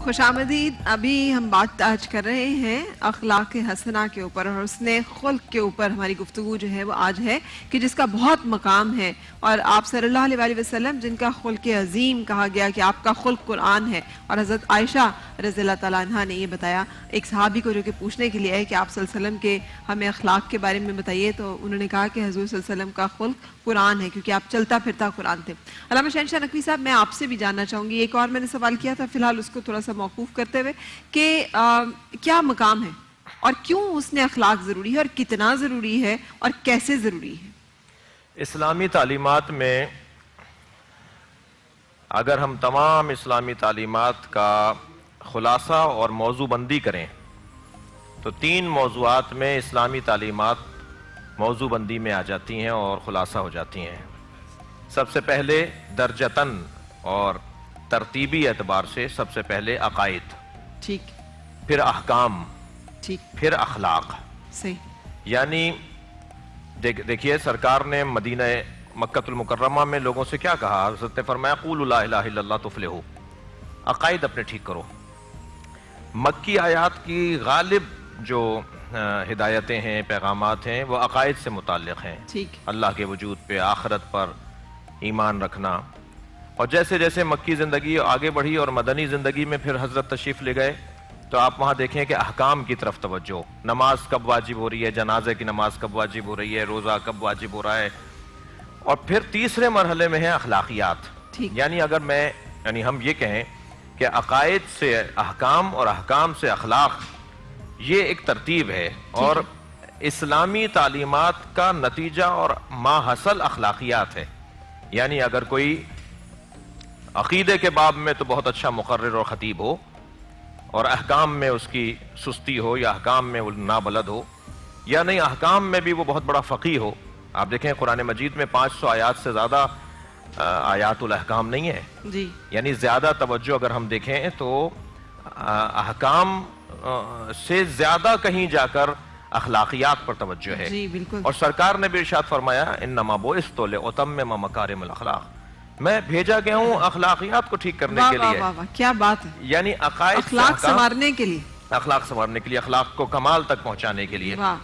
خوش آمدید. ابھی ہم بات آج کر رہے ہیں اخلاق حسنہ کے اوپر، اور حسن خلق کے اوپر ہماری گفتگو جو ہے وہ آج ہے کہ جس کا بہت مقام ہے، اور آپ صلی اللہ علیہ وآلہ وسلم جن کا خلق عظیم کہا گیا کہ آپ کا خلق قرآن ہے. اور حضرت عائشہ رضی اللہ تعالیٰ عنہ نے یہ بتایا ایک صحابی کو جو کہ پوچھنے کے لیے ہے کہ آپ صلی اللہ علیہ وسلم کے ہمیں اخلاق کے بارے میں بتائیے، تو انہوں نے کہا کہ حضور صلی اللہ علیہ وسلم کا خلق قرآن ہے، کیونکہ آپ چلتا پھرتا قرآن تھے. علامہ شہنشاہ نقوی صاحب، میں آپ سے بھی جاننا چاہوں گی، ایک اور میں نے سوال کیا تھا، فی الحال اس کو تھوڑا سا موقوف کرتے ہوئے، کہ کیا مقام ہے اور کیوں حسن اخلاق ضروری ہے اور کتنا ضروری ہے اور کیسے ضروری ہے؟ اسلامی تعلیمات میں اگر ہم تمام اسلامی تعلیمات کا خلاصہ اور موضوع بندی کریں تو 3 موضوعات میں اسلامی تعلیمات موضوع بندی میں آ جاتی ہیں اور خلاصہ ہو جاتی ہیں. سب سے پہلے درجتاً اور ترتیبی اعتبار سے سب سے پہلے عقائد، ٹھیک، پھر احکام، ٹھیک، پھر اخلاق. صحیح. یعنی دیکھیے سرکار نے مدینہ مکہ المکرمہ میں لوگوں سے کیا کہا؟ حضرت نے فرمایا قولوا لا الہ الا اللہ تفلحوا. عقائد اپنے ٹھیک کرو. مکی آیات کی غالب جو ہدایتیں ہیں، پیغامات ہیں، وہ عقائد سے متعلق ہیں. ٹھیک. اللہ کے وجود پہ، آخرت پر ایمان رکھنا. اور جیسے جیسے مکی زندگی آگے بڑھی اور مدنی زندگی میں پھر حضرت تشریف لے گئے تو آپ وہاں دیکھیں کہ احکام کی طرف توجہ، نماز کب واجب ہو رہی ہے، جنازے کی نماز کب واجب ہو رہی ہے، روزہ کب واجب ہو رہا ہے. اور پھر تیسرے مرحلے میں ہے اخلاقیات. یعنی اگر ہم یہ کہیں کہ عقائد سے احکام اور احکام سے اخلاق، یہ ایک ترتیب ہے، اور اسلامی تعلیمات کا نتیجہ اور ما حصل اخلاقیات ہے. یعنی اگر کوئی عقیدے کے باب میں تو بہت اچھا مقرر اور خطیب ہو، اور احکام میں اس کی سستی ہو، یا احکام میں وہ نابلد ہو، یا نہیں احکام میں بھی وہ بہت بڑا فقیہ ہو. آپ دیکھیں قرآن مجید میں 500 آیات سے زیادہ آیات الاحکام نہیں ہے. جی. یعنی زیادہ توجہ اگر ہم دیکھیں تو احکام سے زیادہ کہیں جا کر اخلاقیات پر توجہ ہے. جی بالکل. اور سرکار نے بھی ارشاد فرمایا انما بعثت لاتمم مکارم الاخلاق، میں بھیجا گیا ہوں اخلاقیات کو ٹھیک کرنے کے لیے. واہ واہ، کیا بات ہے. یعنی عقائد اخلاق سنوارنے کے لیے، اخلاق سنوارنے کے لیے، اخلاق کو کمال تک پہنچانے کے لیے. واہ.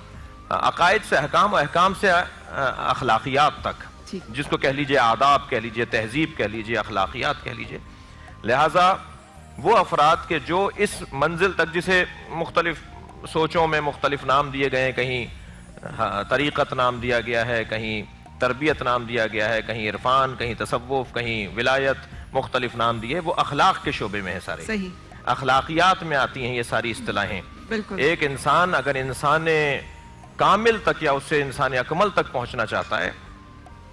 عقائد سے احکام، اور احکام سے اخلاقیات تک، جس کو کہہ لیجئے آداب کہہ لیجئے، تہذیب کہہ لیجئے، اخلاقیات کہہ لیجئے. لہٰذا وہ افراد کے جو اس منزل تک، جسے مختلف سوچوں میں مختلف نام دیے گئے ہیں، کہیں طریقت نام دیا گیا ہے، کہیں تربیت نام دیا گیا ہے، کہیں عرفان، کہیں تصوف، کہیں ولایت، مختلف نام دیے، وہ اخلاق کے شعبے میں ہیں سارے. صحیح. اخلاقیات میں آتی ہیں یہ ساری اصطلاحیں. بالکل. ایک انسان اگر انسان کامل تک یا اس سے انسان اکمل تک پہنچنا چاہتا ہے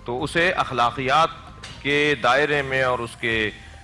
تو اسے اخلاقیات کے دائرے میں اور اس کے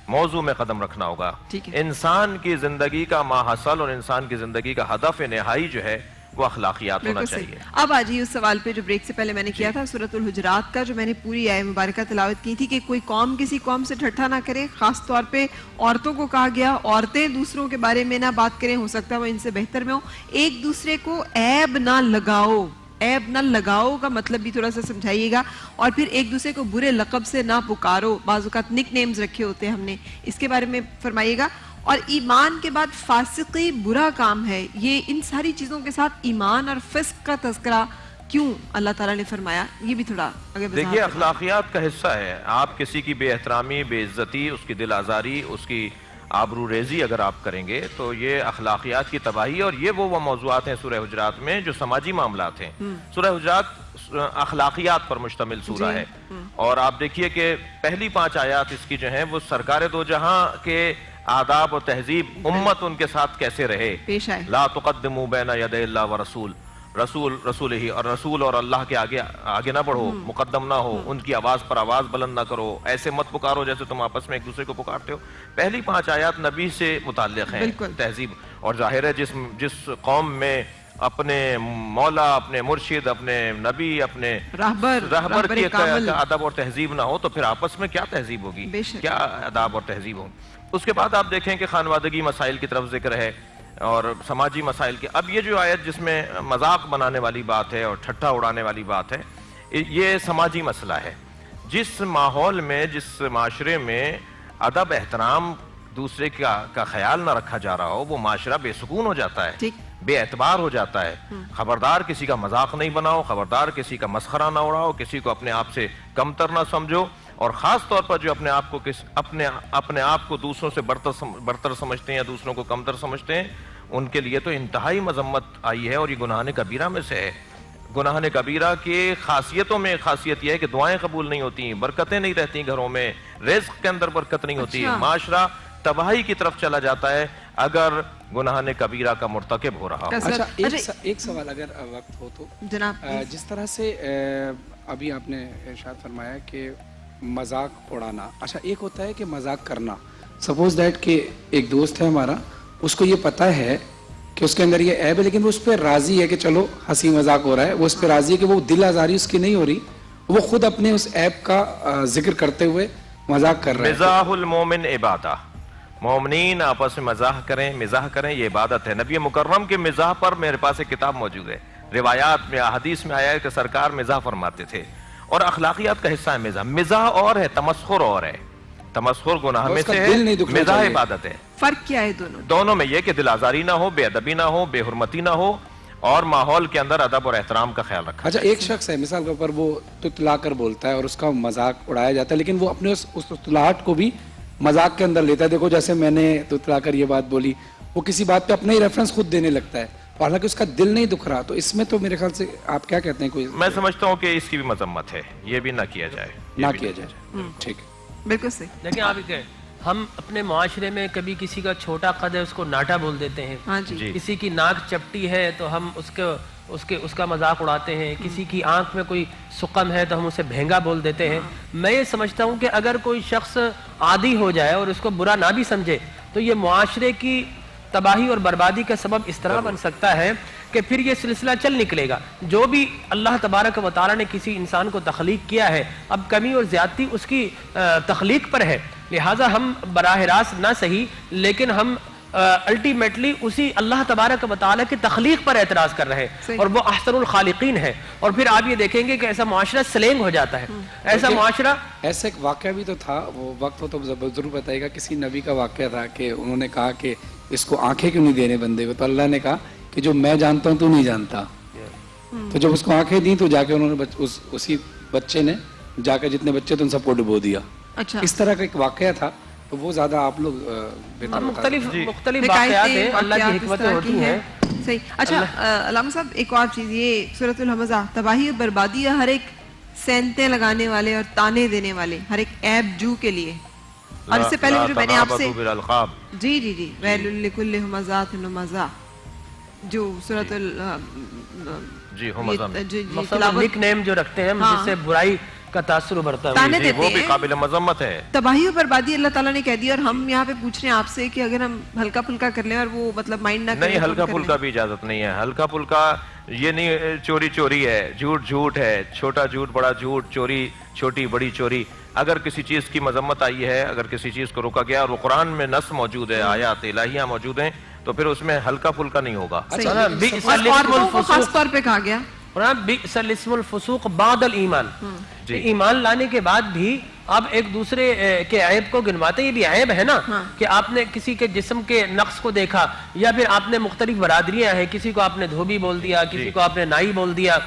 موضوع میں قدم رکھنا ہوگا. انسان کی زندگی کا ماحصل اور انسان کی زندگی کا ہدف نہائی جو ہے وہ اخلاقیات ہونا چاہیے. اب آجیے اس سوال پہ جو بریک سے پہلے میں نے کیا تھا، سورۃ الحجرات کا جو میں نے پوری آیت مبارکہ تلاوت کی تھی کہ کوئی قوم کسی قوم سے ٹھٹھا نہ کرے. خاص طور پہ عورتوں کو کہا گیا عورتیں دوسروں کے بارے میں نہ بات کریں، ہو سکتا ہے وہ ان سے بہتر میں ہو. ایک دوسرے کو عیب نہ لگاؤ. عیب نہ لگاؤ کا مطلب بھی تھوڑا سا سمجھائیے گا. اور پھر ایک دوسرے کو برے لقب سے نہ پکارو. بعض اوقات نک نیمز رکھے ہوتے ہیں ہم نے، اس کے بارے میں فرمائیے گا. اور ایمان کے بعد فاسقی برا کام ہے، یہ ان ساری چیزوں کے ساتھ ایمان اور فسق کا تذکرہ کیوں اللہ تعالیٰ نے فرمایا، یہ بھی تھوڑا اگر دیکھیے اخلاقیات کا حصہ ہے. آپ کسی کی بے احترامی، بے عزتی، اس کی دل آزاری، اس کی آبرو ریزی اگر آپ کریں گے تو یہ اخلاقیات کی تباہی. اور یہ وہ موضوعات ہیں سورہ حجرات میں جو سماجی معاملات ہیں. سورہ حجرات اخلاقیات پر مشتمل سورہ ہے. اور آپ دیکھیے کہ پہلی 5 آیات اس کی جو ہیں وہ سرکار دو جہاں کے آداب و تہذیب، امت ان کے ساتھ کیسے رہے. پیش آئے. لا تقدموا بین یدی اللہ ورسول، رسول ہی، اور رسول اور اللہ کے آگے نہ بڑھو، مقدم نہ ہو. ان کی آواز پر آواز بلند نہ کرو، ایسے مت پکارو جیسے تم آپس میں ایک دوسرے کو پکارتے ہو. پہلی 5 آیات نبی سے متعلق ہیں، تہذیب. اور ظاہر ہے جس قوم میں اپنے مولا، اپنے مرشد، اپنے نبی، اپنے رہبر کی ادب اور تہذیب نہ ہو تو پھر آپس میں کیا تہذیب ہوگی، کیا اداب اور تہذیب ہو. اس کے بعد آپ دیکھیں کہ خانوادگی مسائل کی طرف ذکر ہے اور سماجی مسائل کی. اب یہ جو آیت جس میں مذاق بنانے والی بات ہے اور ٹھٹھا اڑانے والی بات ہے، یہ سماجی مسئلہ ہے. جس ماحول میں، جس معاشرے میں ادب احترام دوسرے کا خیال نہ رکھا جا رہا ہو، وہ معاشرہ بے سکون ہو جاتا ہے، ٹھیک۔ بے اعتبار ہو جاتا ہے۔ خبردار کسی کا مذاق نہیں بناؤ، خبردار کسی کا مسخرہ نہ اڑاؤ، کسی کو اپنے آپ سے کمتر نہ سمجھو، اور خاص طور پر جو اپنے آپ کو دوسروں سے برتر سمجھتے ہیں یا دوسروں کو کمتر سمجھتے ہیں، ان کے لیے تو انتہائی مذمت آئی ہے، اور یہ گناہ کبیرہ میں سے ہے۔ گناہ کبیرہ کی خاصیتوں میں خاصیت یہ ہے کہ دعائیں قبول نہیں ہوتی، برکتیں نہیں رہتی گھروں میں، رزق کے اندر برکت نہیں ہوتی، معاشرہ تباہی کی طرف چلا جاتا ہے اگر گناہ کبیرہ کا مرتکب ہو رہا ہو۔ اچھا ایک سوال اگر وقت ہو تو جناب، جس طرح سے ابھی آپ نے ارشاد فرمایا کہ مذاق اڑانا، اچھا ایک ہوتا ہے کہ مذاق کرنا، سپوز دیٹ کہ ایک دوست ہے ہمارا، اس کو یہ پتہ ہے کہ اس کے اندر یہ عیب ہے، لیکن وہ اس پہ راضی ہے کہ چلو ہنسی مذاق ہو رہا ہے، وہ اس پہ راضی ہے کہ وہ دل آزاری اس کی نہیں ہو رہی، وہ خود اپنے اس عیب کا ذکر کرتے ہوئے مذاق کر رہے ہیں۔ مزاح المومن عبادہ، مومنین آپس میں مزاح کریں، یہ عبادت ہے۔ نبی مکرم کے مزاح پر میرے پاس ایک کتاب موجود ہے، روایات میں احادیث میں آیا ہے کہ سرکار مزاح فرماتے تھے، اور اخلاقیات کا حصہ ہے مزاح۔ مزاح اور ہے، تمسخر اور ہے۔ تمسخر گناہ میں سے ہے، مزاح عبادت ہے۔ فرق کیا ہے دونوں میں یہ کہ دل آزاری نہ ہو، بے ادبی نہ ہو، بے حرمتی نہ ہو، اور ماحول کے اندر ادب اور احترام کا خیال رکھا۔ اچھا ایک شخص ہے مثال کے اوپر، وہ تتلا کر بولتا ہے اور اس کا مذاق اڑایا جاتا ہے، لیکن وہ اپنے اس تتلاہٹ کو بھی مذاق کے اندر لیتا ہے۔ دیکھو جیسے میں نے تتلا کر یہ بات بولی، وہ کسی بات پہ اپنا ہی ریفرنس خود دینے لگتا ہے، حالانکہ اس کا دل نہیں دکھ رہا۔ تو اس میں تو میرے خیال سے آپ کیا کہتے ہیں؟ کوئی میں سمجھتا ہوں کہ اس کی بھی مذمت ہے، یہ بھی نہ کیا جائے، نہ کیا جائے۔ ٹھیک ہے، بالکل صحیح۔ لیکن آپ کہ ہم اپنے معاشرے میں کبھی کسی کا چھوٹا قد ہے اس کو ناٹا بول دیتے ہیں، ہاں جی، کسی کی ناک چپٹی ہے تو ہم اس کا مذاق اڑاتے ہیں، کسی کی آنکھ میں کوئی سقم ہے تو ہم اسے بھینگا بول دیتے ہیں۔ میں یہ سمجھتا ہوں کہ اگر کوئی شخص عادی ہو جائے اور اس کو برا نہ بھی سمجھے تو یہ معاشرے کی تباہی اور بربادی کا سبب اس طرح بن سکتا ہے کہ پھر یہ سلسلہ چل نکلے گا۔ جو بھی اللہ تبارک و تعالیٰ نے کسی انسان کو تخلیق کیا ہے، اب کمی اور زیادتی اس کی تخلیق پر ہے، لہٰذا ہم براہ راست نہ صحیح لیکن ہم الٹیمیٹلی اسی اللہ تبارک و تعالیٰ کی تخلیق پر اعتراض کر رہے ہیں، اور وہ احسن الخالقین ہے، اور پھر آپ یہ دیکھیں گے کہ ایسا معاشرہ سلینگ ہو جاتا ہے۔ ایسا معاشرہ، ایسا ایک واقعہ بھی تو تھا، وہ وقت ہو تو ضرور بتائے گا، کسی نبی کا واقعہ تھا کہ انہوں نے کہا کہ اس کو آنکھیں کیوں نہیں دینے بندے کو، تو اللہ نے کہا کہ جو میں جانتا ہوں تو نہیں جانتا، تو جب اس کو آنکھیں دیں تو جا کے انہوں نے اسی بچے نے جا کے جتنے بچے تھے ان سب کو ڈبو دیا۔ اچھا، اس طرح کا ایک واقعہ تھا، تو وہ زیادہ آپ لوگ مختلف واقعات ہیں، اللہ کی حکمتیں ہوتی ہیں۔ صحیح۔ اچھا علامہ صاحب، ایک اور چیز، یہ سورۃ الہمزہ تباہی اور بربادی، ہر ایک سینتیں لگانے والے اور تانے دینے والے، ہر ایک عیب جو کے لیے، اور اس سے پہلے جو میں نے آپ سے جی ویل لکل ہمزات لمزہ، جو سورۃ نک نیم جو رکھتے ہیں جس سے برائی کا تاثر ابھرتا ہے، وہ بھی قابل مذمت ہے۔ تباہی و بربادی اللہ تعالیٰ نے کہہ دی، اور ہم یہاں پہ پوچھ رہے ہیں آپ سے کہ اگر ہم ہلکا پھلکا کر لیں اور وہ مطلب مائنڈ نہ کریں۔ نہیں، ہلکا پھلکا بھی اجازت نہیں ہے۔ ہلکا پھلکا یہ نہیں، چوری چوری ہے، جھوٹ جھوٹ ہے، چھوٹا جھوٹ بڑا جھوٹ، چوری چھوٹی بڑی چوری۔ اگر کسی چیز کی مذمت آئی ہے، اگر کسی چیز کو روکا گیا اور وہ قرآن میں نص موجود ہے، آیات الہیہ موجود ہیں، تو پھر اس میں ہلکا پھلکا نہیں ہوگا۔ اور عورتوں کو خاص طور پہ کہا گیا، بئس الاسم الفسوق بعد الایمان، ایمان لانے کے بعد بھی آپ ایک دوسرے کے عیب کو گنواتے، یہ بھی عیب ہے نا کہ آپ نے کسی کے جسم کے نقص کو دیکھا، یا پھر آپ نے مختلف برادریاں ہیں، کسی کو آپ نے دھوبی بول دیا، کسی کو آپ نے نائی بول دیا۔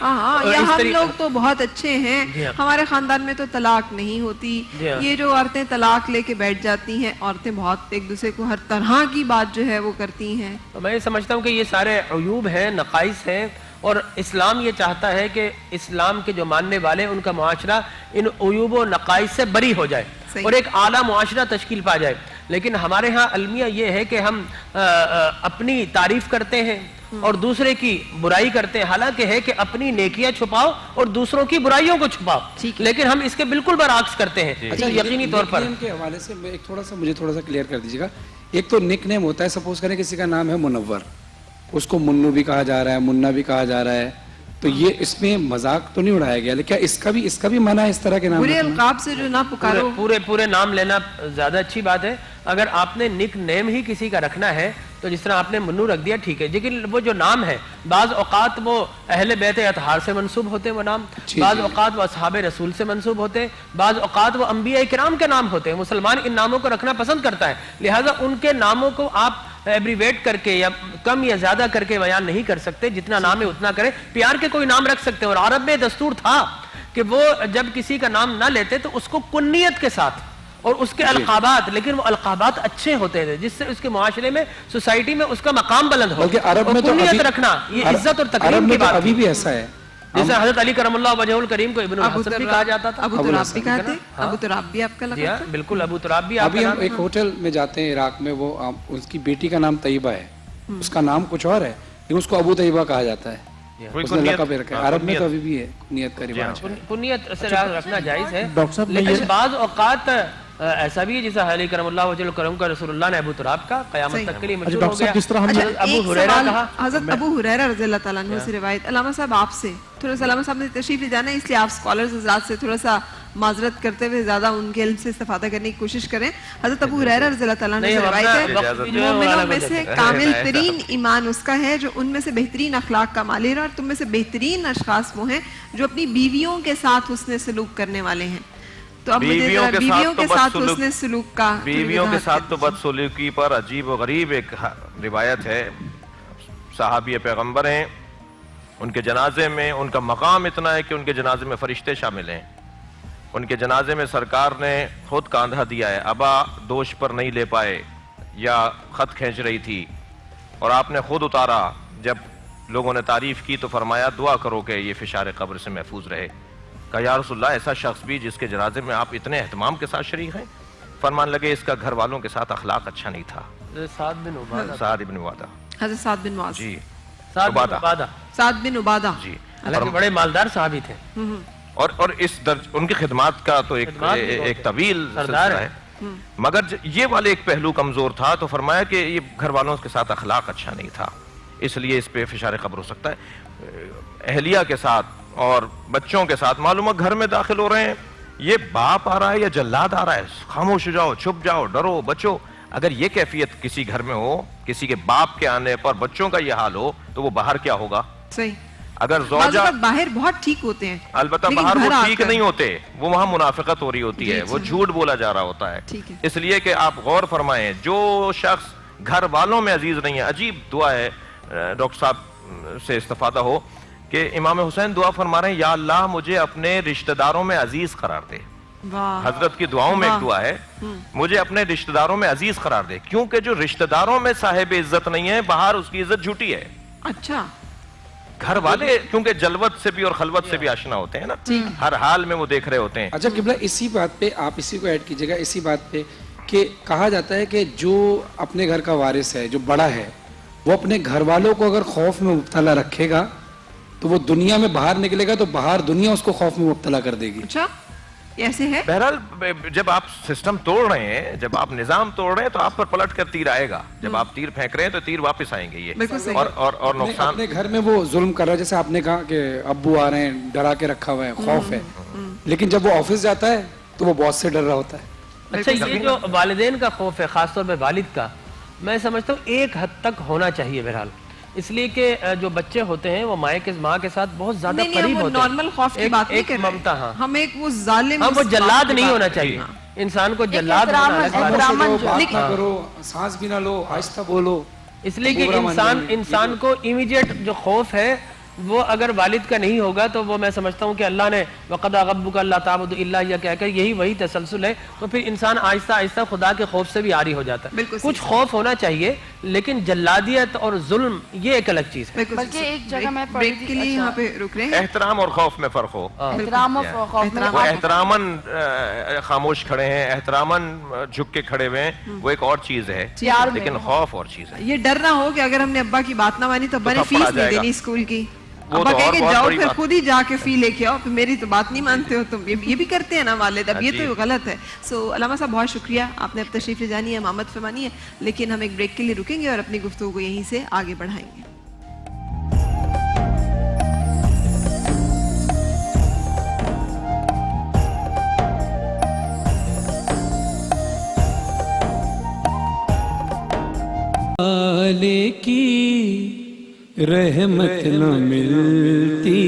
یا ہم لوگ تو بہت اچھے ہیں، ہمارے خاندان میں تو طلاق نہیں ہوتی، یہ جو عورتیں طلاق لے کے بیٹھ جاتی ہیں، عورتیں بہت ایک دوسرے کو ہر طرح کی بات جو ہے وہ کرتی ہیں۔ میں سمجھتا ہوں کہ یہ سارے عیوب ہیں، نقائص ہیں، اور اسلام یہ چاہتا ہے کہ اسلام کے جو ماننے والے ان کا معاشرہ ان عیوب و نقائص سے بری ہو جائے اور ایک اعلیٰ معاشرہ تشکیل پا جائے۔ لیکن ہمارے ہاں المیہ یہ ہے کہ ہم اپنی تعریف کرتے ہیں اور دوسرے کی برائی کرتے ہیں، حالانکہ ہے کہ اپنی نیکیاں چھپاؤ اور دوسروں کی برائیوں کو چھپاؤ، لیکن ہم اس کے بالکل برعکس کرتے ہیں یقینی طور پر۔ کے حوالے سے مجھے تھوڑا سا کلیئر کر دیجیے گا۔ ایک تو نک نیم ہوتا ہے، سپوز کریں کسی کا نام ہے منور، اس کو منو بھی کہا جا رہا ہے، منا بھی کہا جا رہا ہے، تو یہ اس میں مذاق تو نہیں اڑایا گیا، لیکن اس کا بھی منع ہے اس طرح کے نام؟ برے القاب سے جو نہ پکارو، پورے نام لینا زیادہ اچھی بات ہے۔ اگر آپ نے نک نیم ہی کسی کا رکھنا ہے تو تو جس طرح آپ نے منو رکھ دیا ٹھیک ہے، لیکن وہ جو نام ہے بعض اوقات وہ اہل بیت اطہار سے منسوب ہوتے ہیں وہ نام، بعض اوقات وہ اصحاب رسول سے منسوب ہوتے ہیں، بعض اوقات وہ انبیاء کرام کے نام ہوتے ہیں. مسلمان ان ناموں کو رکھنا پسند کرتا ہے، لہٰذا ان کے ناموں کو آپ ایبریویٹ کر کے یا کم یا زیادہ کر کے بیان نہیں کر سکتے، جتنا نام ہے اتنا کریں. پیار کے کوئی نام رکھ سکتے ہیں، اور عرب میں دستور تھا کہ وہ جب کسی کا نام نہ لیتے تو اس کو کنیت کے ساتھ اور اس کے القابات، لیکن وہ القابات اچھے ہوتے تھے جس سے اس کے معاشرے میں سوسائٹی میں اس کا مقام بلند ہو. بلکہ عرب میں تو کنیت رکھنا یہ عزت اور تکریم کی بات ابھی بھی ایسا ہے. جیسے حضرت علی کرم اللہ وجہ الکریم کو ابن الحسن بھی کہا جاتا تھا. ابو تراب بھی کہتے ہیں. ابو تراب بھی آپ کا جی لگتا ہاں ہے؟ بالکل ابو تراب بھی آپ ابھی کا ہم ایک ہوٹل میں جاتے ہیں عراق میں، وہ اس کی بیٹی کا نام طیبہ ہے، اس کا نام کچھ اور ہے لیکن اس کو ابو طیبہ کہا جاتا ہے. اس نے لقب رکھا ہے. عرب میں تو ابھی بھی ہے کنیت کا رواج ہے. کنیت سے رکھنا جائز ہے، ڈاکٹر صاحب لیکن بعض اوقات ایسا بھی ہے جیسا علی کرم اللہ وجہ الکرم کا رسول اللہ نے ابو تراب کا قیامت تک کے لیے مشہور ہو گیا. جس طرح ہم اچھا، ابو ایک ہریرہ سوال کہا. حضرت ابو ہریرہ رضی اللہ تعالیٰ عنہ سے روایت. علامہ صاحب آپ سے تھوڑا سا، علامہ صاحب نے تشریف لے جانا ہے اس لیے آپ اسکالرز حضرات سے تھوڑا سا معذرت کرتے ہوئے زیادہ ان کے علم سے استفادہ کرنے کی کوشش کریں. حضرت ابو ہریرہ رضی اللہ تعالیٰ عنہ سے روایت ہے مومنوں میں سے کامل ترین ایمان اس کا ہے جو ان میں سے بہترین اخلاق کا ماہر ہے، اور تم میں سے بہترین اشخاص وہ ہیں جو اپنی بیویوں کے ساتھ حسن سلوک کرنے والے ہیں. تو اب مجھے بیویوں کے ساتھ حسن سلوک کا بیویوں کے ساتھ تو بدسلوکی پر عجیب و غریب ایک روایت ہے. صحابی پیغمبر ہیں، ان کے جنازے میں ان کا مقام اتنا ہے کہ ان کے جنازے میں فرشتے شامل ہیں. ان کے جنازے میں سرکار نے خود کاندھا دیا ہے، ابا دوش پر نہیں لے پائے یا خط کھینچ رہی تھی اور آپ نے خود اتارا. جب لوگوں نے تعریف کی تو فرمایا دعا کرو کہ یہ فشار قبر سے محفوظ رہے. کہا یا رسول اللہ ایسا شخص بھی جس کے جنازے میں آپ اتنے اہتمام کے ساتھ شریک ہیں؟ فرمان لگے اس کا گھر والوں کے ساتھ اخلاق اچھا نہیں تھا. سعد بن عبادہ. سعد بن عبادہ. حضرت سعد بن معاذ. جی سعد بن عبادہ. سعد بن عبادہ. جی حالانکہ بڑے مالدار صحابی تھے. اور اس ان کی خدمات کا تو ایک طویل سلسلہ ہے، مگر یہ والے ایک پہلو کمزور تھا تو فرمایا کہ یہ گھر والوں کے ساتھ اخلاق اچھا نہیں تھا، اس لیے اس پہ فشار قبر ہو سکتا ہے. اہلیہ کے ساتھ اور بچوں کے ساتھ معلوم ہے گھر میں داخل ہو رہے ہیں، یہ باپ آ رہا ہے یا جلاد آ رہا ہے، خاموش ہو جاؤ، چھپ جاؤ، ڈرو، بچو. اگر یہ کیفیت کسی گھر میں ہو، کسی کے باپ کے آنے پر بچوں کا یہ حال ہو تو وہ باہر کیا ہوگا؟ صحیح. اگر بعض زوجہ اوقات باہر بہت ٹھیک ہوتے ہیں، البتہ لیکن باہر گھر وہ آ ٹھیک کر- نہیں ہوتے، وہ وہاں منافقت ہو رہی ہوتی ہے، وہ جھوٹ بولا جا رہا ہوتا ہے. ٹھیک ہے. اس لیے کہ آپ غور فرمائیں جو شخص گھر والوں میں عزیز نہیں ہے، عجیب دعا ہے ڈاکٹر صاحب سے استفادہ ہو کہ امام حسین دعا فرما رہے ہیں یا اللہ مجھے اپنے رشتہ داروں میں عزیز قرار دے. واہ. حضرت کی دعاؤں میں ایک دعا ہے مجھے اپنے رشتہ داروں میں عزیز قرار دے، کیونکہ جو رشتہ داروں میں صاحب عزت نہیں ہے باہر اس کی عزت جھوٹی ہے. اچھا. گھر والے کیونکہ جلوت سے بھی اور خلوت سے بھی آشنا ہوتے ہیں نا، ہر حال میں وہ دیکھ رہے ہوتے ہیں. اچھا قبلہ اسی بات پہ آپ اسی کو ایڈ کیجیے گا، اسی بات پہ کہ کہا جاتا ہے کہ جو اپنے گھر کا وارث ہے، جو بڑا ہے، وہ اپنے گھر والوں کو اگر خوف میں مبتلا رکھے گا تو وہ دنیا میں باہر نکلے گا تو باہر دنیا اس کو خوف میں مبتلا کر دے گی. اچھا یہ ایسے ہے. بہرحال جب آپ سسٹم توڑ رہے ہیں، جب آپ نظام توڑ رہے ہیں تو آپ پر پلٹ کر تیر آئے گا. جب آپ تیر پھینک رہے ہیں تو تیر واپس آئیں گے. یہ بالکل صحیح. اور نقصان اپنے گھر میں وہ ظلم کر رہا ہے، جیسے آپ نے کہا کہ ابو آ رہے ہیں ڈرا کے رکھا ہوا ہے، خوف ہے، لیکن جب وہ آفس جاتا ہے تو وہ باس سے ڈر رہا ہوتا ہے. اچھا یہ جو والدین کا خوف ہے خاص طور پہ والد کا، میں سمجھتا ہوں ایک حد تک ہونا چاہیے بہرحال، اس لیے کہ جو بچے ہوتے ہیں وہ ماں کے ساتھ بہت زیادہ نہیں قریب وہ ہوتے ہیں. نارمل خوف کی بات نہیں ایک کر ممتا. رہے ہاں ہم ایک وہ ظالم ہاں وہ اس جلاد بات کی نہیں بات ہونا کر رہے ہیں. چاہیے، انسان کو جلاد ہونا الگ بات ہے. خاموش ہو، بات نہ کرو، سانس بھی نہ لو، آہستہ بولو. اس لیے کہ انسان کو امیڈیٹ جو خوف ہے وہ اگر والد کا نہیں ہوگا تو وہ میں سمجھتا ہوں کہ اللہ نے وَقَضَىٰ رَبُّكَ أَلَّا تَعْبُدُوا إِلَّا إِيَّاهُ کہہ کر یہی وہی تسلسل ہے، تو پھر انسان آہستہ آہستہ خدا کے خوف سے بھی عاری ہو جاتا ہے. کچھ خوف ہونا چاہیے لیکن جلادیت اور ظلم یہ ایک الگ چیز ہے. بلکہ ایک جگہ میں پڑھی بریک کے لیے یہاں پہ رک رہے ہیں. احترام اور خوف میں فرق ہو. احترام اور خوف میں وہ احتراماً خاموش کھڑے ہیں، احتراماً جھک کے کھڑے ہوئے ہیں، وہ ایک اور چیز ہے، لیکن خوف اور چیز ہے. یہ ڈر نہ ہو کہ اگر ہم نے ابا کی بات نہ مانی تو ابا نے تھپڑ آ فیس نہیں جائے گا. دینی اسکول کی. وہ ابا تو کہیں اور کہ بہت جاؤ بڑی پھر بات. خود ہی جا کے فی لے کے آؤ، پھر میری تو بات نہیں مانتے ہو تم. یہ بھی کرتے ہیں نا والد. اب یہ تو غلط ہے. سو علامہ صاحب بہت شکریہ، آپ نے اب تشریف لے جانی ہے، امامت فرمانی ہے، لیکن ہم ایک بریک کے لیے رکیں گے اور اپنی گفتگو کو یہیں سے آگے بڑھائیں گے. والے کی رحمت نہ ملتی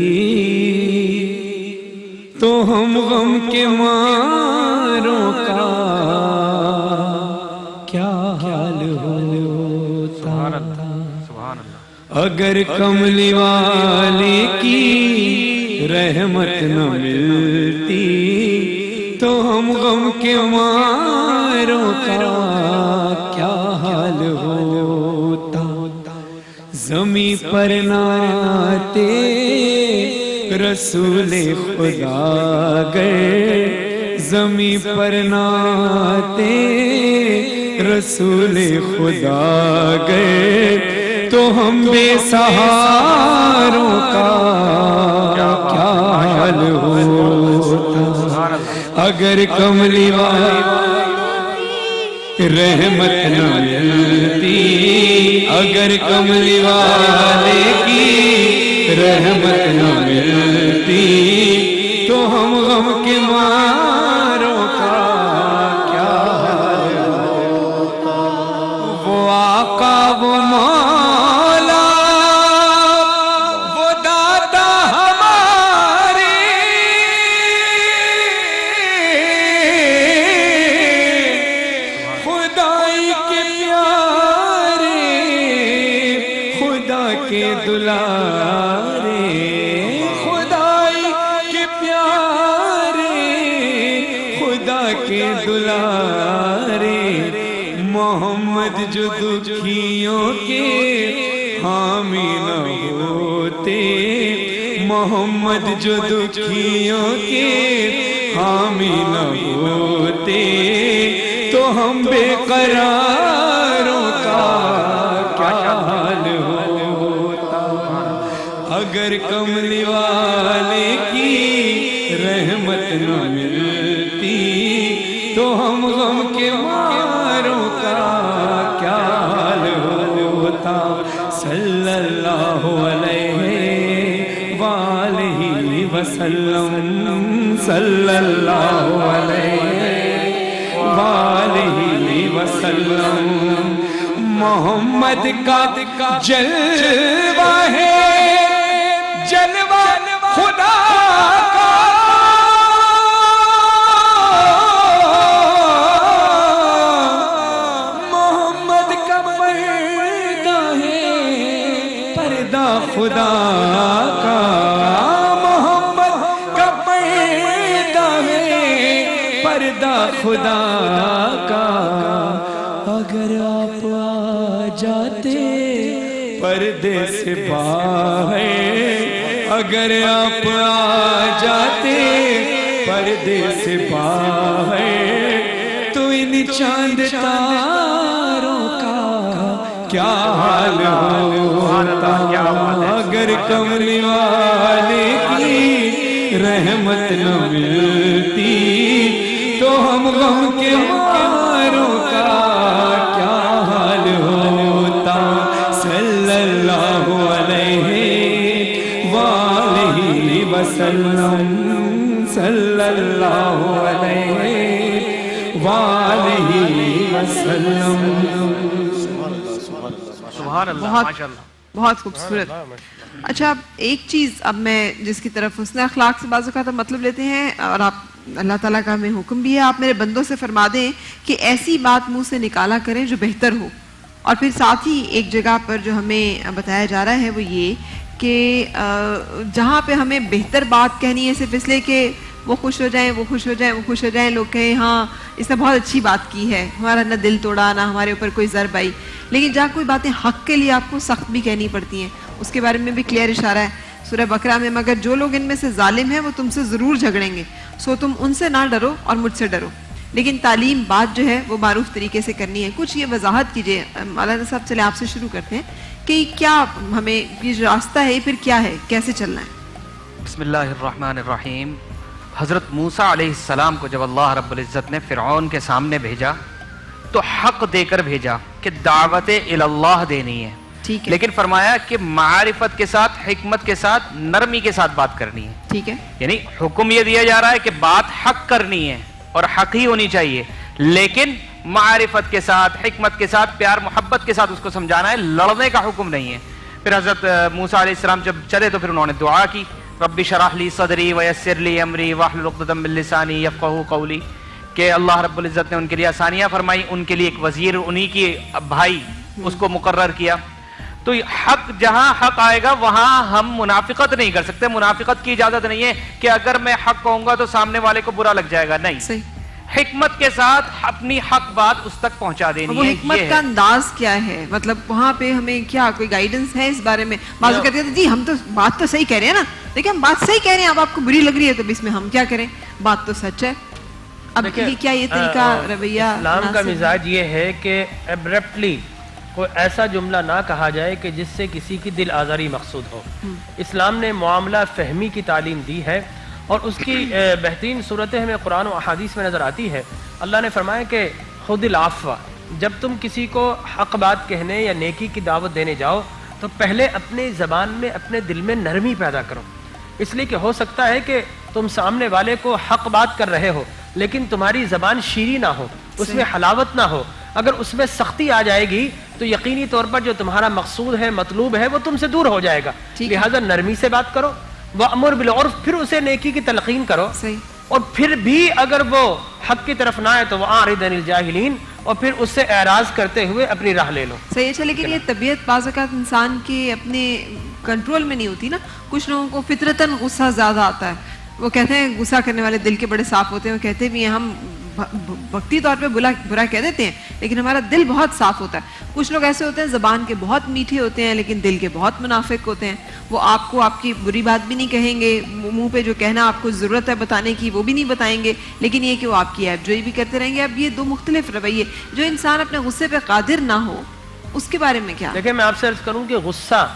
تو ہم غم کے ماروں کا کیا حال ہوتا. اگر کملی والے کی رحمت نہ ملتی تو ہم غم کے ماروں کا کیا حال ہوتا. زمیں پر نہ آتے رسول خدا گئے، زمیں پر نہ آتے رسول خدا گئے تو ہم بے سہاروں کا کیا حال ہوتا. اگر کملی والی رحمت نہ ملتی، اگر کملی والے کی رحمت نہ ملتی تو ہم غم کے ماروں کا کیا حال ہوتا. وہ آقا وہ مولا وہ دادا ہمارے خدائی کے پیارے، خدا کے دلارے، خدائی کے پیارے، خدا کے دلارے. محمد جو دکھیوں کے حامی نہ ہوتے، محمد جو دکھیوں کے حامی نہ ہوتے تو ہم بے قراروں کا کیا حال ہوتا. اگر کملی والے کی رحمت نہ ملتی تو ہم غم کے ماروں کا کیا حال ہوتا. صلی اللہ علیہ وآلہ وسلم، صلی اللہ علیہ وآلہ وسلم. محمد کا جلوہ ہے، جلوہ خدا کا. محمد کا پردہ ہے، پردہ خدا کا. محمد کا پردہ ہے، پردہ خدا کا. اگر آپ آ جاتے پردے سے باہر، اگر آپ آ جاتے پردے سے باہر تو ان چاند تاروں کا کیا حال ہوتا. اگر کملی والے کی رحمت نہ ملتی تو ہم غم کے ماروں کا کیا حال ہوتا. صلی اللہ علیہ وآلہ وسلم، صلی اللہ علیہ وآلہ وسلم. بہت خوبصورت. اچھا ایک چیز اب میں جس کی طرف حسن اخلاق سے بعض اوقات مطلب لیتے ہیں اور آپ اللہ تعالیٰ کا ہمیں حکم بھی ہے، آپ میرے بندوں سے فرما دیں کہ ایسی بات منہ سے نکالا کریں جو بہتر ہو. اور پھر ساتھ ہی ایک جگہ پر جو ہمیں بتایا جا رہا ہے وہ یہ کہ جہاں پہ ہمیں بہتر بات کہنی ہے صرف اس لیے کہ وہ خوش ہو جائیں، وہ خوش ہو جائیں، وہ خوش ہو جائیں، لوگ کہیں ہاں اس نے بہت اچھی بات کی ہے، ہمارا نہ دل توڑا نہ ہمارے اوپر کوئی ضرب آئی. لیکن جہاں کوئی باتیں حق کے لیے آپ کو سخت بھی کہنی پڑتی ہیں اس کے بارے میں بھی کلیئر اشارہ ہے سورہ بقرہ میں. مگر جو لوگ ان میں سے ظالم ہیں وہ تم سے ضرور جھگڑیں گے، سو تم ان سے نہ ڈرو اور مجھ سے ڈرو. لیکن تعلیم بات جو ہے وہ معروف طریقے سے کرنی ہے. کچھ یہ وضاحت کیجئے مولانا صاحب. چلے آپ سے شروع کرتے ہیں کہ کیا ہمیں یہ جو راستہ ہے پھر کیا ہے، کیسے چلنا ہے؟ بسم اللہ الرحمن الرحیم. حضرت موسیٰ علیہ السلام کو جب اللہ رب العزت نے فرعون کے سامنے بھیجا تو حق دے کر بھیجا کہ دعوت اللہ دینی ہے، لیکن فرمایا کہ معرفت کے ساتھ، حکمت کے ساتھ، نرمی کے ساتھ بات کرنی ہے. ٹھیک ہے، یعنی حکم یہ دیا جا رہا ہے کہ بات حق کرنی ہے اور حق ہی ہونی چاہیے، لیکن معرفت کے ساتھ، حکمت کے ساتھ، پیار محبت کے ساتھ اس کو سمجھانا ہے، لڑنے کا حکم نہیں ہے۔ پھر حضرت موسیٰ علیہ السلام جب چلے تو پھر انہوں نے دعا کی، رب اشرح لی صدری ویسر لی امری واحلل عقدۃ من لسانی یفقہوا قولی، کہ اللہ رب العزت نے ان کے لیے آسانیاں فرمائی، ان کے لیے ایک وزیر انہی کی بھائی اس کو مقرر کیا۔ تو حق جہاں حق آئے گا وہاں ہم منافقت نہیں کر سکتے، منافقت کی اجازت نہیں ہے کہ اگر میں حق کہوں گا تو سامنے والے کو برا لگ جائے گا، نہیں، صحیح۔ حکمت کے ساتھ اپنی حق بات اس تک پہنچا دینی وہ ہے۔ حکمت یہ کا ہے انداز کیا ہے، مطلب وہاں پہ ہمیں کیا کوئی گائیڈنس ہے اس بارے میں؟ بعض کہتے ہیں جی ہم تو بات تو صحیح کہہ رہے ہیں نا، دیکھیں ہم بات صحیح کہہ رہے ہیں، اب آپ کو بری لگ رہی ہے تو اس میں ہم کیا کریں، بات تو سچ ہے۔ اب یہ کیا یہ طریقہ رویہ اسلام کا مناسب ہے؟ مزاج یہ ہے کہ ایبرپٹلی کوئی ایسا جملہ نہ کہا جائے کہ جس سے کسی کی دل آزاری مقصود ہو۔ اسلام نے معاملہ فہمی کی تعلیم دی ہے، اور اس کی بہترین صورتیں ہمیں قرآن و احادیث میں نظر آتی ہے۔ اللہ نے فرمایا کہ خود العفو، جب تم کسی کو حق بات کہنے یا نیکی کی دعوت دینے جاؤ تو پہلے اپنے زبان میں اپنے دل میں نرمی پیدا کرو، اس لیے کہ ہو سکتا ہے کہ تم سامنے والے کو حق بات کر رہے ہو لیکن تمہاری زبان شیریں نہ ہو، اس میں حلاوت نہ ہو، اگر اس میں سختی آ جائے گی تو یقینی طور پر جو تمہارا مقصود ہے، مطلوب ہے، وہ تم سے دور ہو جائے گا۔ لہذا نرمی سے بات کرو، وَأْمُرْ بِالْعُرْفِ، پھر اسے نیکی کی تلقین کرو، اور پھر بھی اگر وہ حق کی طرف نہ آئے تو وَأَعْرِضْ عَنِ الْجَاهِلِينَ، اور پھر اس سے اعراض کرتے ہوئے اپنی راہ لے لو۔ صحیح ہے، لیکن یہ طبیعت بعض اوقات انسان کے اپنے کنٹرول میں نہیں ہوتی نا۔ کچھ لوگوں کو فطرتاً غصہ زیادہ آتا ہے، وہ کہتے ہیں غصہ کرنے والے دل کے بڑے صاف ہوتے ہیں، وہ کہتے بھی ہیں ہم وقتی طور پہ برا کہہ دیتے ہیں لیکن ہمارا دل بہت صاف ہوتا ہے۔ کچھ لوگ ایسے ہوتے ہیں زبان کے بہت میٹھے ہوتے ہیں لیکن دل کے بہت منافق ہوتے ہیں، وہ آپ کو آپ کی بری بات بھی نہیں کہیں گے، منہ پہ جو کہنا آپ کو ضرورت ہے بتانے کی وہ بھی نہیں بتائیں گے، لیکن یہ کہ وہ آپ کی عیب جوئی بھی کرتے رہیں گے۔ اب یہ دو مختلف رویے، جو انسان اپنے غصے پہ قادر نہ ہو اس کے بارے میں کیا؟ دیکھیں میں آپ سے عرض کروں کہ غصہ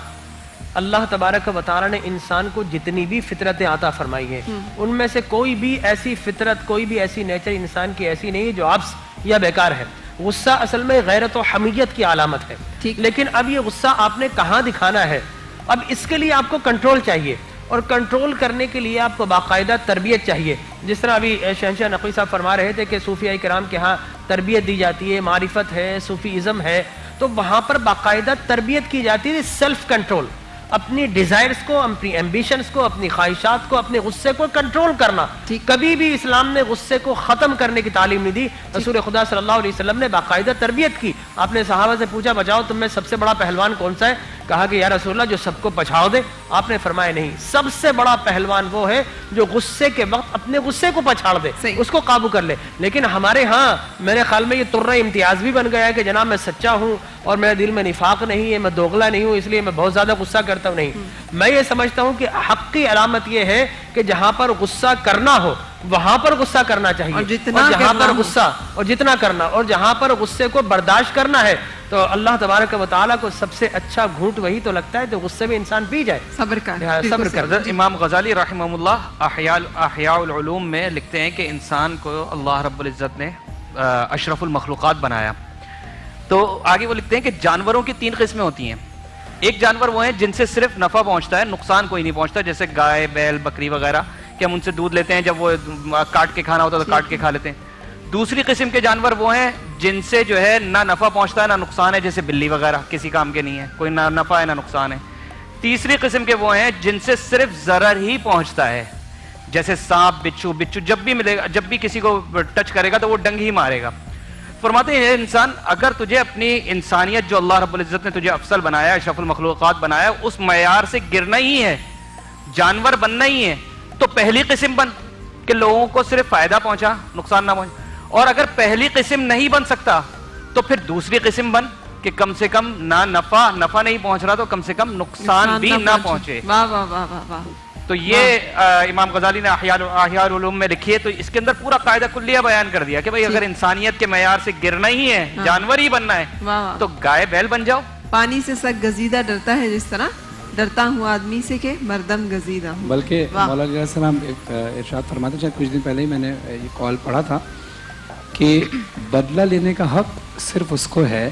اللہ تبارک و تعالیٰ نے انسان کو جتنی بھی فطرتیں عطا فرمائی ہیں ان میں سے کوئی بھی ایسی فطرت، کوئی بھی ایسی نیچر انسان کی ایسی نہیں ہے جو عبث یا بیکار ہے۔ غصہ اصل میں غیرت و حمیت کی علامت ہے، لیکن اب یہ غصہ آپ نے کہاں دکھانا ہے، اب اس کے لیے آپ کو کنٹرول چاہیے، اور کنٹرول کرنے کے لیے آپ کو باقاعدہ تربیت چاہیے۔ جس طرح ابھی شہنشاہ نقوی صاحب فرما رہے تھے کہ صوفیاء کرام کے ہاں تربیت دی جاتی ہے، معرفت ہے، صوفیزم ہے، تو وہاں پر باقاعدہ تربیت کی جاتی ہے سیلف کنٹرول، اپنی ڈیزائرز کو، اپنی ایمبیشنز کو، اپنی خواہشات کو، اپنے غصے کو کنٹرول کرنا۔ کبھی بھی اسلام نے غصے کو ختم کرنے کی تعلیم نہیں دی۔ رسول خدا صلی اللہ علیہ وسلم نے باقاعدہ تربیت کی۔ آپ نے صحابہ سے پوچھا بچاؤ تم میں سب سے بڑا پہلوان کون سا ہے؟ کہا کہ یا رسول اللہ جو سب کو پچھاڑ دے۔ آپ نے فرمایا نہیں، سب سے بڑا پہلوان وہ ہے جو غصے کے وقت اپنے غصے کو پچھاڑ دے، اس کو قابو کر لے۔ لیکن ہمارے ہاں میرے خیال میں یہ طرہ امتیاز بھی بن گیا ہے کہ جناب میں سچا ہوں اور میرے دل میں نفاق نہیں ہے، میں دوغلا نہیں ہوں، اس لیے میں بہت زیادہ غصہ کرتا ہوں۔ نہیں، میں یہ سمجھتا ہوں کہ حق کی علامت یہ ہے کہ جہاں پر غصہ کرنا ہو وہاں پر غصہ کرنا چاہیے، اور جہاں پر غصہ اور جتنا کرنا، اور جہاں پر غصے کو برداشت کرنا ہے تو اللہ تبارک و تعالیٰ کو سب سے اچھا گھونٹ وہی تو لگتا ہے جو غصے میں انسان پی جائے، صبر کر۔ امام غزالی رحمہ اللہ احیاء العلوم میں لکھتے ہیں کہ انسان کو اللہ رب العزت نے اشرف المخلوقات بنایا، تو آگے وہ لکھتے ہیں کہ جانوروں کی 3 قسمیں ہوتی ہیں۔ ایک جانور وہ ہیں جن سے صرف نفع پہنچتا ہے، نقصان کوئی نہیں پہنچتا، جیسے گائے، بیل، بکری وغیرہ، کہ ہم ان سے دودھ لیتے ہیں، جب وہ کاٹ کے کھانا ہوتا ہے تو کاٹ کے کھا لیتے ہیں۔ دوسری قسم کے جانور وہ ہیں جن سے جو ہے نہ نفع پہنچتا ہے نہ نقصان ہے، جیسے بلی وغیرہ، کسی کام کے نہیں ہے، کوئی نہ نفع ہے نہ نقصان ہے۔ تیسری قسم کے وہ ہیں جن سے صرف ضرر ہی پہنچتا ہے، جیسے سانپ، بچھو جب بھی ملے گا، جب بھی کسی کو ٹچ کرے گا تو وہ ڈنگ ہی مارے گا۔ فرماتے ہیں انسان اگر تجھے اپنی انسانیت جو اللہ رب العزت نے تجھے افضل بنایا، اشرف المخلوقات بنایا، اس معیار سے گرنا ہی ہے، جانور بننا ہی ہے، تو پہلی قسم بن کہ لوگوں کو صرف فائدہ پہنچا، نقصان نہ پہنچا، اور اگر پہلی قسم نہیں بن سکتا تو پھر دوسری قسم بن کہ کم سے کم نہ نفع نہیں پہنچ رہا تو کم سے کم نقصان بھی نہ پہنچے۔ تو یہ امام غزالی نے احیاء العلوم میں لکھی ہے، تو اس کے اندر پورا قاعدہ کلیہ بیان کر دیا کہ بھئی اگر انسانیت کے معیار سے گرنا ہی ہے، جانور ہی بننا ہے، تو گائے بیل بن جاؤ۔ پانی سے سگ گزیدہ ڈرتا ہے، جس طرح ڈرتا ہوں آدمی سے کہ مردم گزیدہ ہوں۔ بلکہ مولانا علیہ السلام ارشاد فرماتے ہیں، کچھ دن پہلے ہی میں نے یہ کال پڑھا تھا کہ بدلہ لینے کا حق صرف اس کو ہے،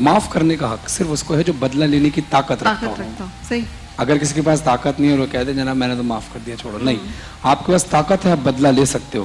معاف کرنے کا حق صرف اس کو ہے جو بدلہ لینے کی طاقت رکھتا ہو۔ صحیح، اگر کسی کے پاس طاقت نہیں ہے اور وہ کہہ دے جناب میں نے تو معاف کر دیا، چھوڑو، نہیں، آپ کے پاس طاقت ہے، آپ بدلہ لے سکتے ہو،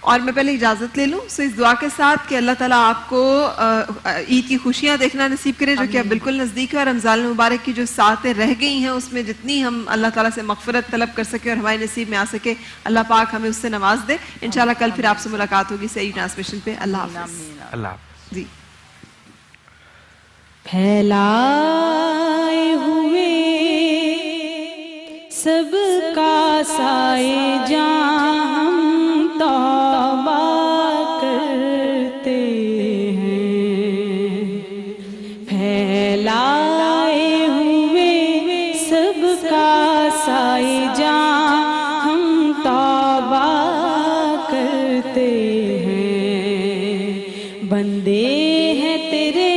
اور میں پہلے اجازت لے لوں سو اس دعا کے ساتھ کہ اللہ تعالیٰ آپ کو عید کی خوشیاں دیکھنا نصیب کرے جو کہ اب بالکل نزدیک ہے، اور رمضان المبارک کی جو ساعتیں رہ گئی ہیں اس میں جتنی ہم اللہ تعالیٰ سے مغفرت طلب کر سکے اور ہمارے نصیب میں آ سکے اللہ پاک ہمیں اس سے نواز دے. انشاءاللہ کل پھر آپ سے ملاقات ہوگی صحیح ٹرانسمیشن پہ. اللہ حافظ. اللہ حافظ. جی پھیلائے ہوئے سب کا سائے جہاں ہم توبہ کرتے ہیں. پھیلائے ہوئے سب کا سائے جہاں ہم توبہ کرتے ہیں. بندے ہیں تیرے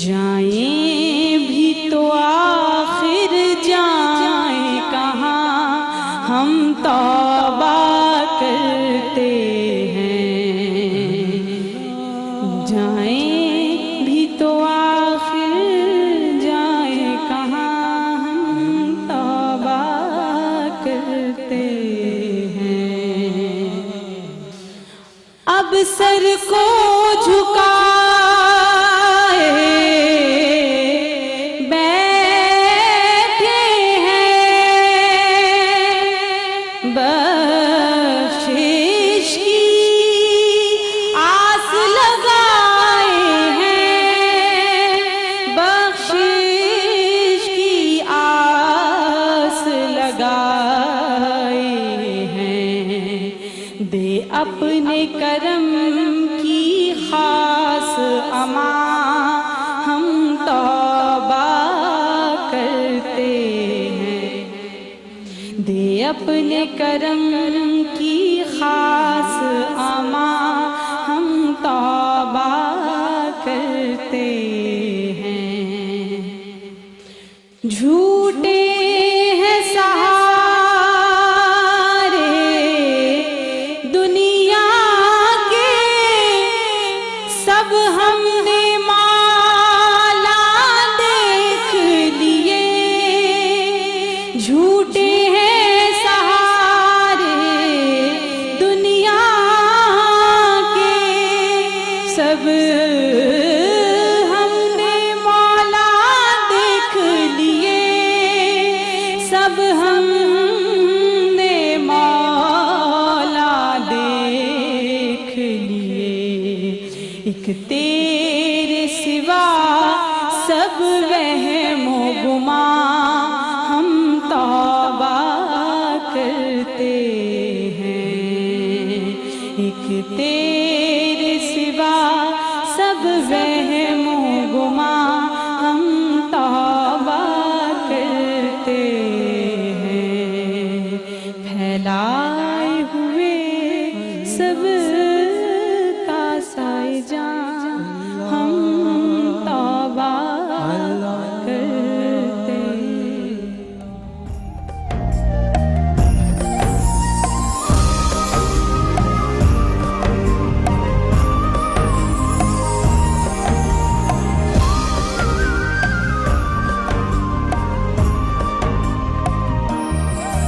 جائیں بھی تو آخر جائیں کہاں ہم توبہ کرتے ہیں. جائیں بھی تو آخر جائیں کہاں ہم توبہ کرتے ہیں. اب سر کو جھکا اپنے کرم کی خاص امان ہم توبہ کرتے ہیں. دے اپنے کرم کی خاص امان ہم توبہ کرتے ہیں. جھوٹے ہیں سہارے سب ہم نے مالا دیکھ لیے. جھوٹے ہیں سہارے دنیا کے سب ہم نے مولا دیکھ لیے. سب ہم نے مولا دیکھ لیے. ایک تیرے سوا سب وہم و گمان ہم توبہ کرتے ہیں. ایک تیرے سوا سب وہم و گمان ہم توبہ کرتے ہیں. پھیلائے ہوئے سب